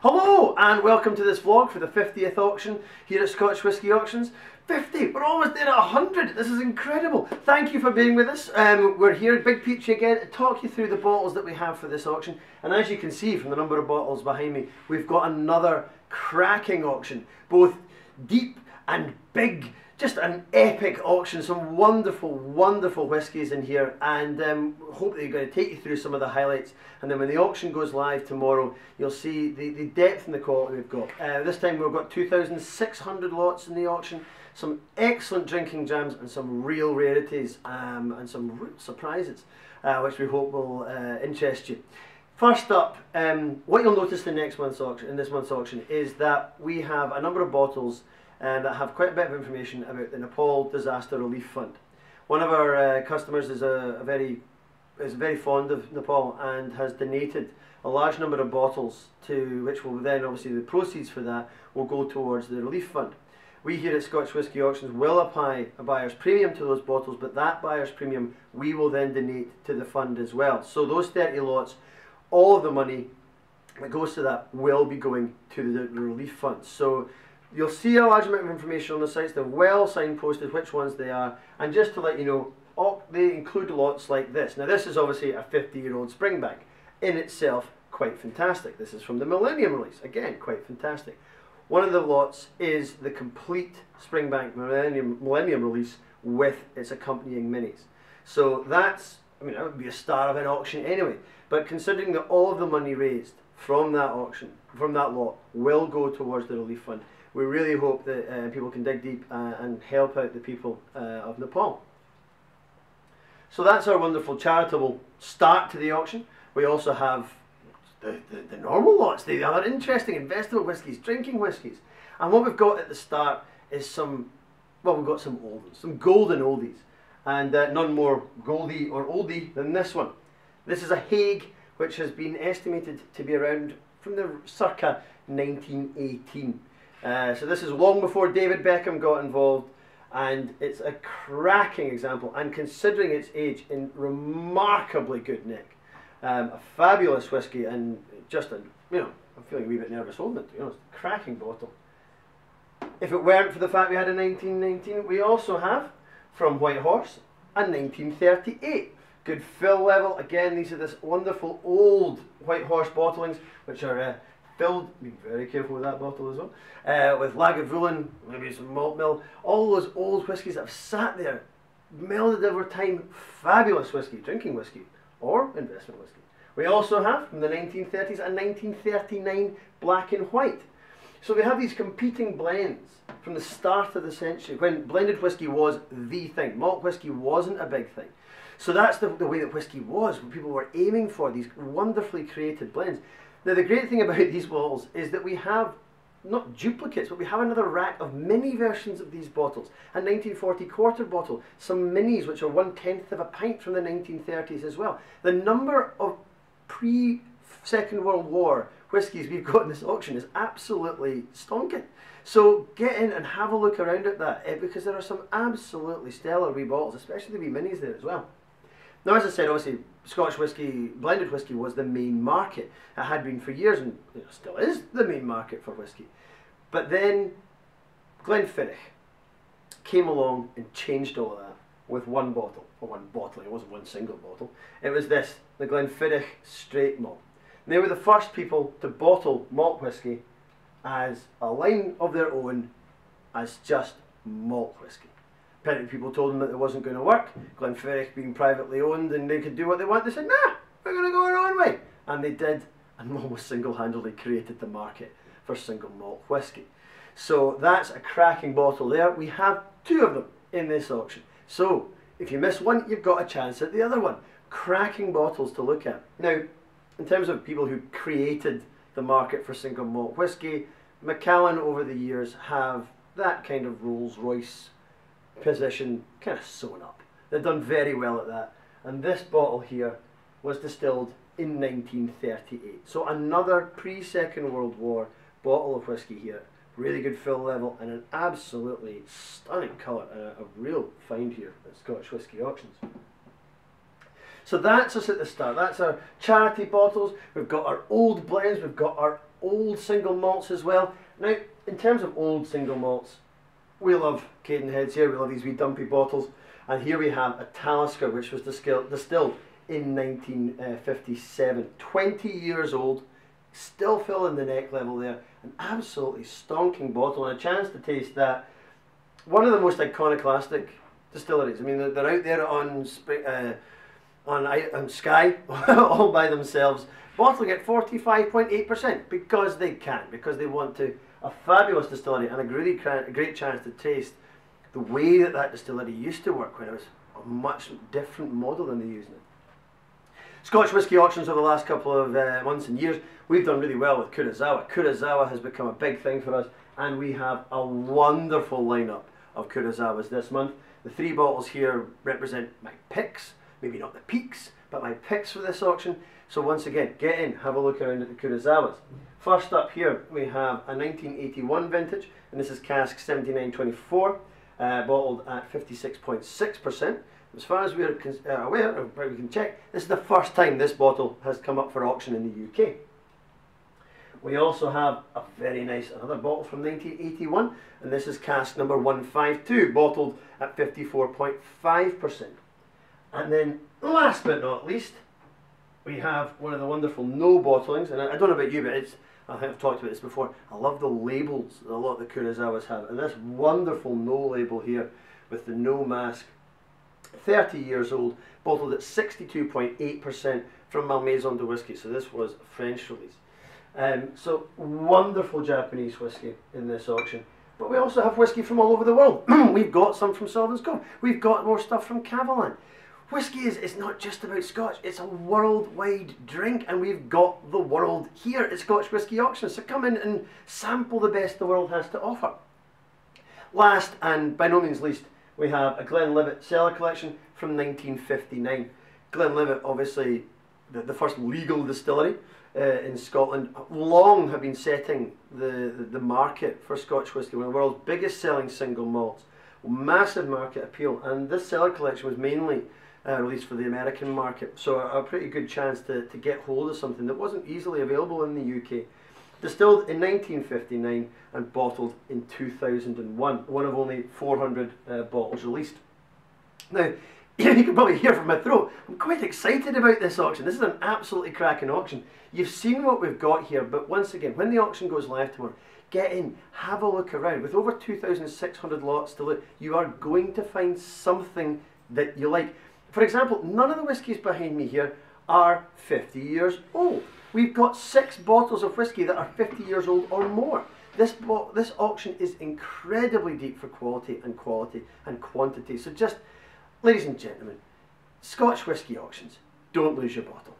Hello and welcome to this vlog for the 50th auction here at Scotch Whisky Auctions. 50! We're almost there at 100! This is incredible! Thank you for being with us. We're here at Big Peatrie again to talk you through the bottles that we have for this auction. And as you can see from the number of bottles behind me, we've got another cracking auction. Both deep and big. Just an epic auction, some wonderful, wonderful whiskies in here, and hope that you're going to take you through some of the highlights. And then when the auction goes live tomorrow, you'll see the depth and the quality we've got. This time we've got 2,600 lots in the auction, some excellent drinking jams and some real rarities and some real surprises, which we hope will interest you. First up, what you'll notice in this month's auction is that we have a number of bottles that have quite a bit of information about the Nepal Disaster Relief Fund. One of our customers is very fond of Nepal and has donated a large number of bottles to which will then obviously the proceeds for that will go towards the relief fund. We here at Scotch Whisky Auctions will apply a buyer's premium to those bottles, but that buyer's premium we will then donate to the fund as well. So those 30 lots, all of the money that goes to that will be going to the relief fund. So you'll see a large amount of information on the sites. They're well signposted which ones they are, and just to let you know, they include lots like this. Now this is obviously a 50-year-old Springbank, in itself quite fantastic. This is from the Millennium release, again quite fantastic. One of the lots is the complete Springbank Millennium release with its accompanying minis. So that's, I mean, that would be a star of an auction anyway, but considering that all of the money raised from that auction, from that lot, will go towards the relief fund, we really hope that people can dig deep and help out the people of Nepal. So that's our wonderful charitable start to the auction. We also have the normal lots, the other interesting investable whiskies, drinking whiskies. And what we've got at the start is some, well, we've got some old ones, some golden oldies. And none more goldy or oldie than this one. This is a Hague which has been estimated to be around from the circa 1918. So this is long before David Beckham got involved, and it's a cracking example, and considering its age, in remarkably good nick. A fabulous whisky, and just a, I'm feeling a wee bit nervous holding it, to be honest. Cracking bottle. If it weren't for the fact we had a 1919, we also have, from White Horse, a 1938. Good fill level. Again, these are this wonderful old White Horse bottlings, which are filled, be very careful with that bottle as well, with Lagavulin, maybe some malt mill, all those old whiskies that have sat there, melded over time. Fabulous whisky, drinking whisky, or investment whisky. We also have, from the 1930s, a 1939 black and white. So we have these competing blends from the start of the century, when blended whisky was the thing. Malt whisky wasn't a big thing. So that's the way that whisky was, when people were aiming for these wonderfully created blends. Now the great thing about these bottles is that we have not duplicates, but we have another rack of mini versions of these bottles. A 1940 quarter bottle, some minis which are 1/10 of a pint from the 1930s as well. The number of pre-Second World War whiskies we've got in this auction is absolutely stonking. So get in and have a look around at that, because there are some absolutely stellar wee bottles, especially the wee minis there as well. Now, as I said, obviously, Scotch whisky, blended whisky was the main market. It had been for years, and it still is the main market for whisky. But then Glenfiddich came along and changed all of that with one bottle, or one bottling. It wasn't one single bottle. It was this, the Glenfiddich Straight Malt. And they were the first people to bottle malt whisky as a line of their own, as just malt whisky. Plenty of people told them that it wasn't going to work. Glenfiddich being privately owned and they could do what they want, they said, nah, we're going to go our own way. And they did, and almost single-handedly created the market for single malt whisky. So that's a cracking bottle there. We have two of them in this auction. So if you miss one, you've got a chance at the other one. Cracking bottles to look at. Now, in terms of people who created the market for single malt whisky, Macallan over the years have that kind of Rolls-Royce position kind of sewn up. They've done very well at that. And this bottle here was distilled in 1938. So another pre-Second World War bottle of whisky here. Really good fill level and an absolutely stunning colour, and a real find here at Scotch Whisky Auctions. So that's us at the start. That's our charity bottles. We've got our old blends. We've got our old single malts as well. Now, in terms of old single malts, we love Cadenheads here, we love these wee dumpy bottles. And here we have a Talisker, which was distilled in 1957. 20 years old, still filling the neck level there. An absolutely stonking bottle, and a chance to taste that. One of the most iconoclastic distilleries. I mean, they're out there on Sky all by themselves, bottling at 45.8% because they can, because they want to. A fabulous distillery and a great chance to taste the way that that distillery used to work when it was a much different model than they're using it. Scotch whisky auctions over the last couple of months and years, we've done really well with Kurosawa. Kurosawa has become a big thing for us, and we have a wonderful lineup of Kurosawas this month. The 3 bottles here represent my picks, maybe not the peaks, but my picks for this auction. So once again, get in, have a look around at the Kurosawas. First up here, we have a 1981 vintage, and this is cask 7924, bottled at 56.6%. As far as we're aware, or we can check, this is the first time this bottle has come up for auction in the UK. We also have a very nice, another bottle from 1981, and this is cask number 152, bottled at 54.5%. And then, last but not least, we have one of the wonderful no bottlings, and I don't know about you, but I think I've talked about this before. I love the labels that a lot of the Kurosawas have, and this wonderful no label here with the no mask, 30 years old, bottled at 62.8% from Malmaison de Whisky. So this was a French release. So wonderful Japanese whisky in this auction. But we also have whisky from all over the world. We've got some from Sullivan's Cove. We've got more stuff from Cavalan. Whisky is not just about Scotch, it's a worldwide drink, and we've got the world here at Scotch Whisky Auctions. So come in and sample the best the world has to offer. Last, and by no means least, we have a Glenlivet cellar collection from 1959. Glenlivet, obviously the first legal distillery in Scotland, long have been setting the market for Scotch whisky, one of the world's biggest selling single malts. Massive market appeal, and this cellar collection was mainly released for the American market, so a pretty good chance to get hold of something that wasn't easily available in the UK. Distilled in 1959 and bottled in 2001, one of only 400 bottles released. Now, you can probably hear from my throat, I'm quite excited about this auction. This is an absolutely cracking auction. You've seen what we've got here, but once again, when the auction goes live tomorrow, get in, have a look around. With over 2,600 lots to look, you are going to find something that you like. For example, none of the whiskies behind me here are 50 years old. We've got 6 bottles of whisky that are 50 years old or more. This auction is incredibly deep for quality and quantity. So just, ladies and gentlemen, Scotch Whisky Auctions, don't lose your bottle.